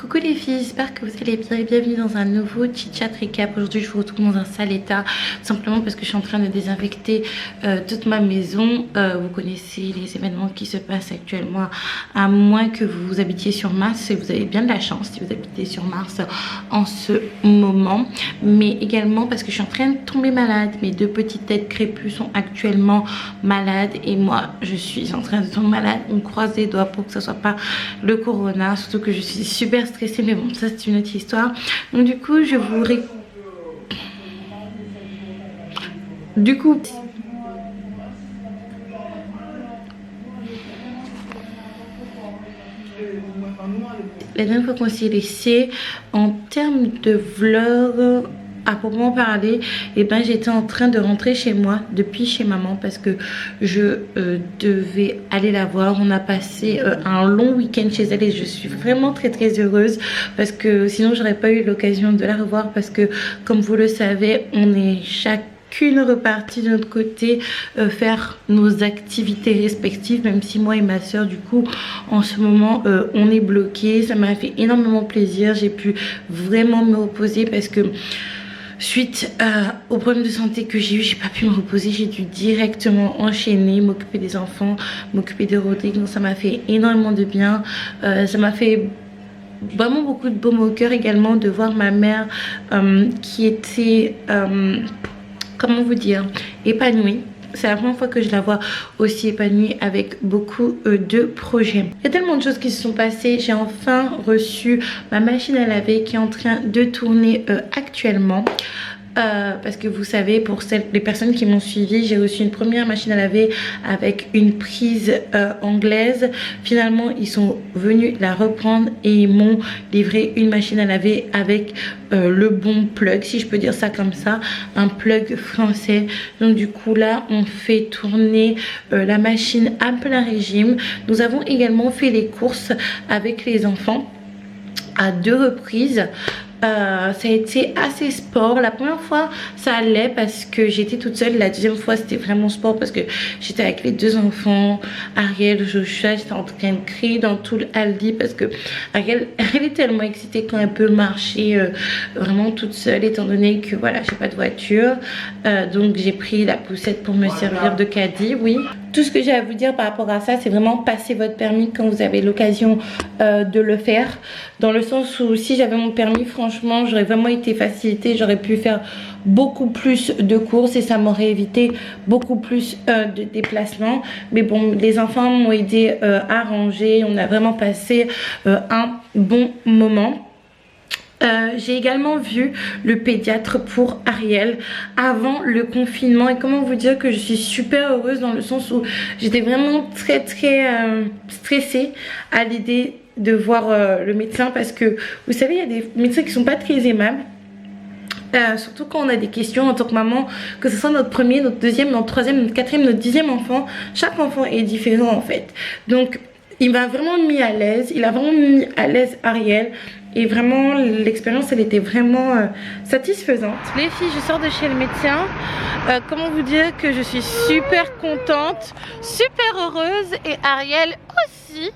Coucou les filles, j'espère que vous allez bien et bienvenue dans un nouveau chit chat récap. Aujourd'hui je vous retrouve dans un sale état, simplement parce que je suis en train de désinfecter toute ma maison. Vous connaissez les événements qui se passent actuellement, à moins que vous habitiez sur Mars, et vous avez bien de la chance si vous habitez sur Mars en ce moment. Mais également parce que je suis en train de tomber malade, mes deux petites têtes crépues sont actuellement malades et moi je suis en train de tomber malade. On croise les doigts pour que ce soit pas le corona, surtout que je suis super stressée, mais bon, ça c'est une autre histoire. Donc du coup je vous la dernière fois qu'on s'est laissé en termes de vlog à proprement parler, et ben j'étais en train de rentrer chez moi depuis chez maman parce que je devais aller la voir. On a passé un long week-end chez elle et je suis vraiment très heureuse parce que sinon j'aurais pas eu l'occasion de la revoir, parce que comme vous le savez, on est chacune repartie de notre côté faire nos activités respectives, même si moi et ma soeur du coup en ce moment on est bloqués. Ça m'a fait énormément plaisir, j'ai pu vraiment me reposer parce que suite au problème de santé que j'ai eu, j'ai pas pu me reposer. J'ai dû directement enchaîner, m'occuper des enfants, m'occuper de Rodrigue. Donc ça m'a fait énormément de bien. Ça m'a fait vraiment beaucoup de baume au cœur également de voir ma mère qui était, comment vous dire, épanouie. C'est la première fois que je la vois aussi épanouie avec beaucoup de projets. Il y a tellement de choses qui se sont passées. J'ai enfin reçu ma machine à laver qui est en train de tourner actuellement. Parce que vous savez, pour les personnes qui m'ont suivi, j'ai reçu une première machine à laver avec une prise anglaise. Finalement ils sont venus la reprendre et ils m'ont livré une machine à laver avec le bon plug, si je peux dire ça comme ça, un plug français. Donc du coup là on fait tourner la machine à plein régime. Nous avons également fait les courses avec les enfants à 2 reprises. Ça a été assez sport. La première fois ça allait parce que j'étais toute seule. La deuxième fois c'était vraiment sport parce que j'étais avec les 2 enfants, Ariel, Joshua. J'étais en train de crier dans tout le Aldi parce que Ariel elle est tellement excitée quand elle peut marcher vraiment toute seule, étant donné que voilà, j'ai pas de voiture. Donc j'ai pris la poussette pour me servir de caddie. Oui, tout ce que j'ai à vous dire par rapport à ça, c'est vraiment passer votre permis quand vous avez l'occasion de le faire, dans le sens où si j'avais mon permis, franchement j'aurais vraiment été facilitée, j'aurais pu faire beaucoup plus de courses et ça m'aurait évité beaucoup plus de déplacements. Mais bon, les enfants m'ont aidé à ranger, on a vraiment passé un bon moment. J'ai également vu le pédiatre pour Ariel avant le confinement, et comment vous dire que je suis super heureuse dans le sens où j'étais vraiment très stressée à l'idée de voir le médecin, parce que vous savez, il y a des médecins qui sont pas très aimables. Surtout quand on a des questions en tant que maman, que ce soit notre premier, notre deuxième, notre troisième, notre quatrième, notre 10e enfant. Chaque enfant est différent en fait. Donc il m'a vraiment mis à l'aise, il a vraiment mis à l'aise Ariel. Et vraiment l'expérience elle était vraiment satisfaisante. Les filles, je sors de chez le médecin. Comment vous dire que je suis super contente, super heureuse, et Ariel aussi.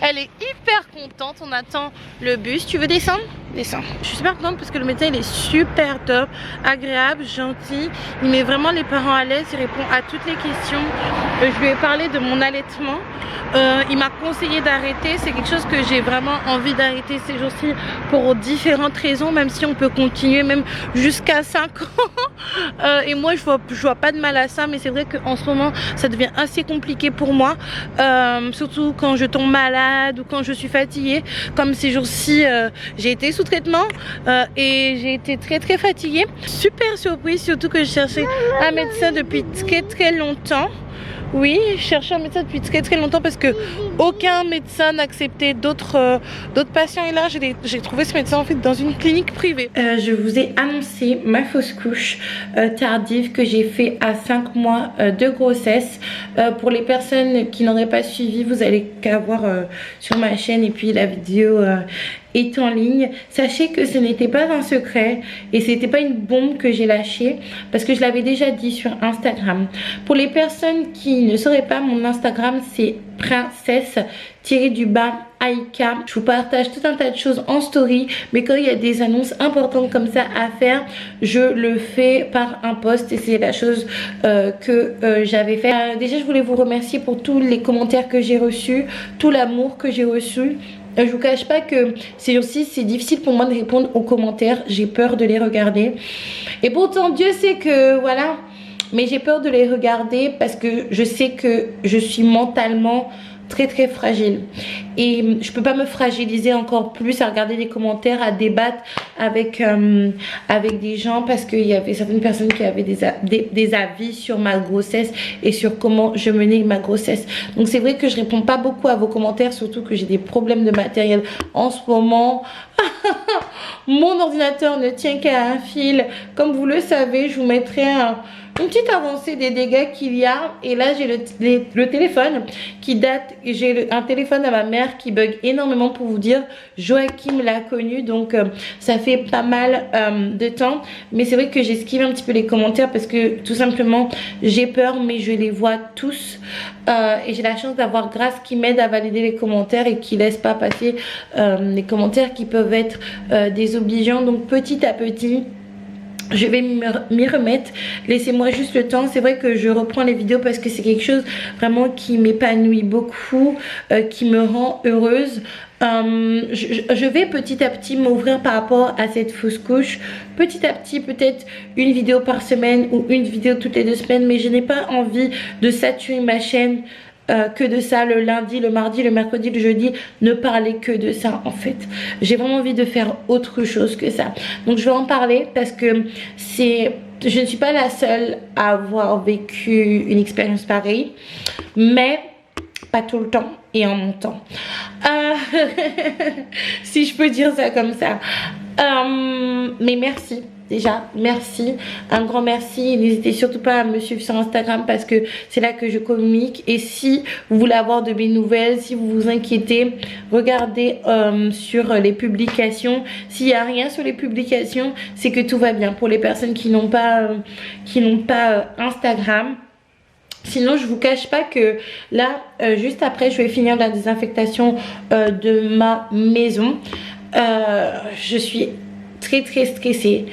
Elle est hyper contente. On attend le bus. Tu veux descendre? Descends. Je suis super contente parce que le médecin il est super top, agréable, gentil. Il met vraiment les parents à l'aise. Il répond à toutes les questions. Je lui ai parlé de mon allaitement. Il m'a conseillé d'arrêter. C'est quelque chose que j'ai vraiment envie d'arrêter ces jours-ci pour différentes raisons, même si on peut continuer même jusqu'à 5 ans. Et moi je vois pas de mal à ça, mais c'est vrai qu'en ce moment ça devient assez compliqué pour moi, surtout quand je tombe malade ou quand je suis fatiguée. Comme ces jours-ci j'ai été sous traitement et j'ai été très fatiguée. Super surprise, surtout que je cherchais un médecin depuis très longtemps. Oui, je cherchais un médecin depuis très longtemps parce que aucun médecin n'acceptait d'autres patients, et là j'ai trouvé ce médecin en fait dans une clinique privée. Je vous ai annoncé ma fausse couche tardive que j'ai fait à 5 mois de grossesse. Pour les personnes qui n'auraient pas suivi, vous allez qu'à voir sur ma chaîne, et puis la vidéo est en ligne. Sachez que ce n'était pas un secret et c'était pas une bombe que j'ai lâchée, parce que je l'avais déjà dit sur Instagram. Pour les personnes qui ne sauraient pas, mon Instagram c'est princesse Aïka. Je vous partage tout un tas de choses en story, mais quand il y a des annonces importantes comme ça à faire, je le fais par un post et c'est la chose que j'avais fait. Déjà, je voulais vous remercier pour tous les commentaires que j'ai reçus, tout l'amour que j'ai reçu. Je vous cache pas que c'est aussi c'est difficile pour moi de répondre aux commentaires, j'ai peur de les regarder. Et pourtant Dieu sait que voilà, mais j'ai peur de les regarder parce que je sais que je suis mentalement très fragile et je peux pas me fragiliser encore plus à regarder des commentaires, à débattre avec des gens parce qu'il y avait certaines personnes qui avaient des avis sur ma grossesse et sur comment je menais ma grossesse. Donc c'est vrai que je réponds pas beaucoup à vos commentaires, surtout que j'ai des problèmes de matériel en ce moment. Mon ordinateur ne tient qu'à un fil. Comme vous le savez, je vous mettrai une petite avancée des dégâts qu'il y a. Et là, j'ai le téléphone qui date. J'ai un téléphone à ma mère qui bug énormément pour vous dire. Joachim l'a connu. Donc, ça fait pas mal de temps. Mais c'est vrai que j'esquive un petit peu les commentaires parce que tout simplement, j'ai peur. Mais je les vois tous. Et j'ai la chance d'avoir Grâce qui m'aide à valider les commentaires et qui laisse pas passer les commentaires qui peuvent être désobligeants. Donc, petit à petit, je vais m'y remettre. Laissez-moi juste le temps. C'est vrai que je reprends les vidéos parce que c'est quelque chose vraiment qui m'épanouit beaucoup, qui me rend heureuse. Je vais petit à petit m'ouvrir par rapport à cette fausse couche. Petit à petit, peut-être une vidéo par semaine ou une vidéo toutes les 2 semaines. Mais je n'ai pas envie de saturer ma chaîne que de ça le lundi, le mardi, le mercredi, le jeudi, ne parler que de ça en fait. J'ai vraiment envie de faire autre chose que ça. Donc je vais en parler parce que je ne suis pas la seule à avoir vécu une expérience pareille, mais pas tout le temps et en mon temps. Si je peux dire ça comme ça. Mais merci. Déjà, merci, un grand merci. N'hésitez surtout pas à me suivre sur Instagram parce que c'est là que je communique. Et si vous voulez avoir de mes nouvelles, si vous vous inquiétez, regardez sur les publications. S'il n'y a rien sur les publications, c'est que tout va bien pour les personnes qui n'ont pas Instagram. Sinon, je vous cache pas que là, juste après, je vais finir la désinfectation de ma maison. Je suis très stressée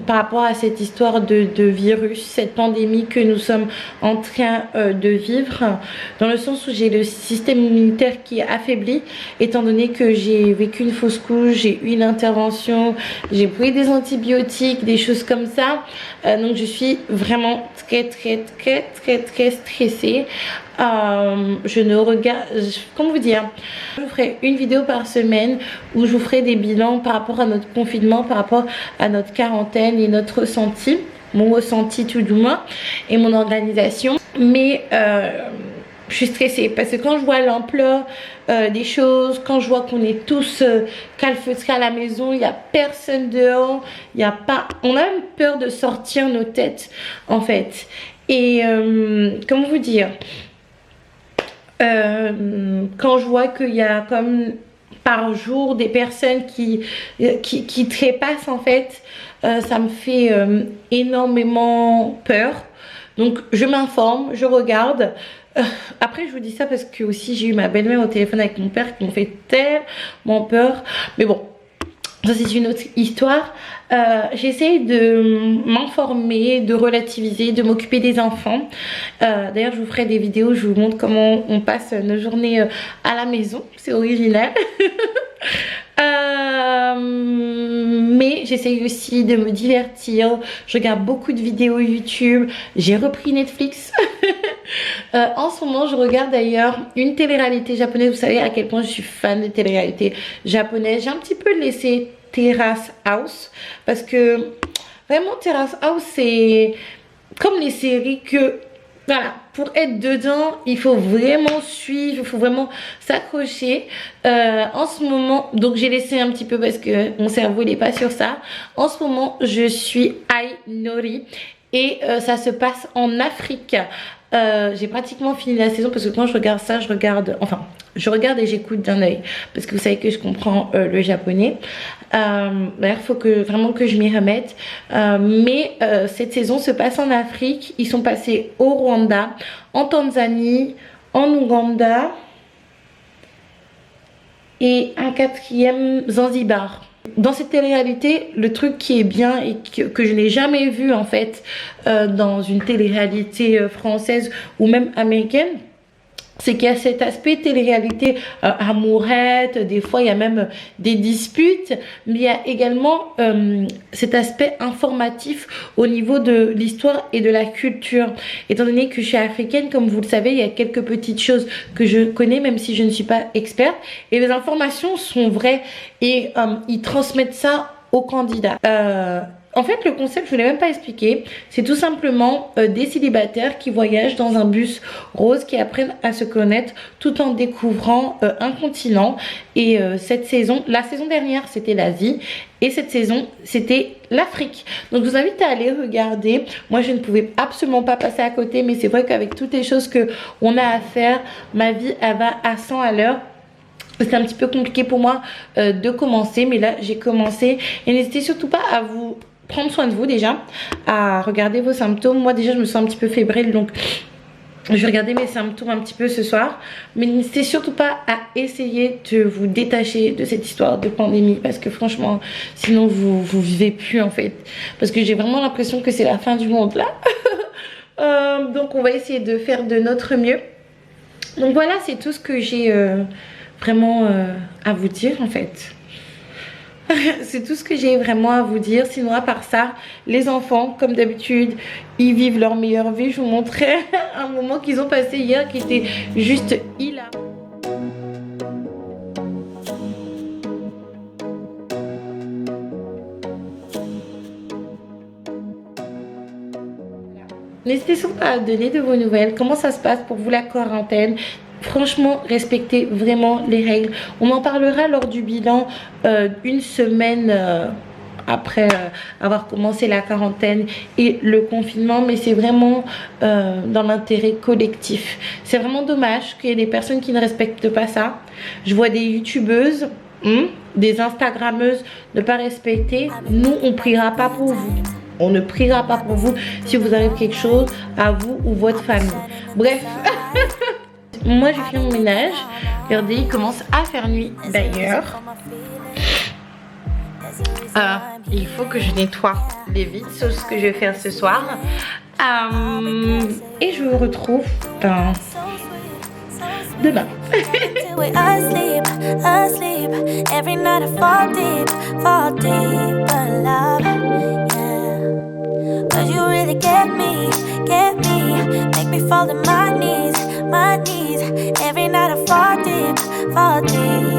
par rapport à cette histoire de virus, cette pandémie que nous sommes en train de vivre, dans le sens où j'ai le système immunitaire qui est affaibli étant donné que j'ai vécu une fausse couche, j'ai eu une intervention, j'ai pris des antibiotiques, des choses comme ça. Donc je suis vraiment très stressée. Je ne regarde, comment vous dire, je vous ferai une vidéo par semaine où je vous ferai des bilans par rapport à notre confinement, par rapport à notre quarantaine et notre ressenti, mon ressenti tout du moins et mon organisation. Mais je suis stressée parce que quand je vois l'ampleur des choses, quand je vois qu'on est tous calfeutrés à la maison, il n'y a personne dehors, il n'y a pas, on a même peur de sortir nos têtes en fait. Et comment vous dire, quand je vois qu'il y a comme par jour des personnes qui trépassent en fait, ça me fait énormément peur. Donc je m'informe, je regarde. Après je vous dis ça parce que aussi j'ai eu ma belle-mère au téléphone avec mon père qui m'ont fait tellement peur. Mais bon, ça c'est une autre histoire. J'essaie de m'informer, de relativiser, de m'occuper des enfants. D'ailleurs je vous ferai des vidéos où je vous montre comment on passe nos journées à la maison. C'est original. Mais j'essaie aussi de me divertir. Je regarde beaucoup de vidéos YouTube. J'ai repris Netflix. En ce moment je regarde d'ailleurs une télé-réalité japonaise. Vous savez à quel point je suis fan de télé-réalité japonaise. J'ai un petit peu laissé Terrace House parce que vraiment Terrace House c'est comme les séries que voilà, pour être dedans il faut vraiment suivre, il faut vraiment s'accrocher. En ce moment, donc j'ai laissé un petit peu parce que mon cerveau il est pas sur ça. En ce moment je suis Ainori et ça se passe en Afrique. J'ai pratiquement fini la saison parce que quand je regarde ça, je regarde et j'écoute d'un œil parce que vous savez que je comprends le japonais. D'ailleurs il faut vraiment que je m'y remette. Mais cette saison se passe en Afrique. Ils sont passés au Rwanda, en Tanzanie, en Ouganda et un quatrième Zanzibar. Dans cette télé-réalité, le truc qui est bien et que je n'ai jamais vu en fait dans une télé-réalité française ou même américaine, c'est qu'il y a cet aspect télé-réalité amourette, des fois il y a même des disputes, mais il y a également cet aspect informatif au niveau de l'histoire et de la culture. Étant donné que je suis africaine, comme vous le savez, il y a quelques petites choses que je connais, même si je ne suis pas experte, et les informations sont vraies et ils transmettent ça aux candidats. En fait, le concept, je ne l'ai même pas expliqué. C'est tout simplement des célibataires qui voyagent dans un bus rose, qui apprennent à se connaître tout en découvrant un continent. Et cette saison, la saison dernière, c'était l'Asie. Et cette saison, c'était l'Afrique. Donc, je vous invite à aller regarder. Moi, je ne pouvais absolument pas passer à côté. Mais c'est vrai qu'avec toutes les choses qu'on a à faire, ma vie, elle va à 100 à l'heure. C'était un petit peu compliqué pour moi de commencer. Mais là, j'ai commencé. Et n'hésitez surtout pas à vous prendre soin de vous déjà, à regarder vos symptômes. Moi déjà je me sens un petit peu fébrile, donc je vais regarder mes symptômes un petit peu ce soir. Mais n'hésitez surtout pas à essayer de vous détacher de cette histoire de pandémie, parce que franchement sinon vous vivez plus en fait, parce que j'ai vraiment l'impression que c'est la fin du monde là. Donc on va essayer de faire de notre mieux. Donc voilà, c'est tout ce que j'ai vraiment à vous dire en fait. C'est tout ce que j'ai vraiment à vous dire. Sinon à part ça, les enfants comme d'habitude, ils vivent leur meilleure vie. Je vous montrais un moment qu'ils ont passé hier qui était juste hilarant. N'hésitez surtout pas à donner de vos nouvelles. Comment ça se passe pour vous la quarantaine? Franchement, respectez vraiment les règles. On en parlera lors du bilan une semaine après avoir commencé la quarantaine et le confinement. Mais c'est vraiment dans l'intérêt collectif. C'est vraiment dommage qu'il y ait des personnes qui ne respectent pas ça. Je vois des youtubeuses, des instagrammeuses ne pas respecter. Nous, on priera pas pour vous. On ne priera pas pour vous si vous arrive quelque chose à vous ou votre famille. Bref. Moi j'ai fini mon ménage. Regardez, il commence à faire nuit d'ailleurs. Il faut que je nettoie les vitres, c'est ce que je vais faire ce soir. Et je vous retrouve demain. Fall to my knees. Every night I fall deep, fall deep.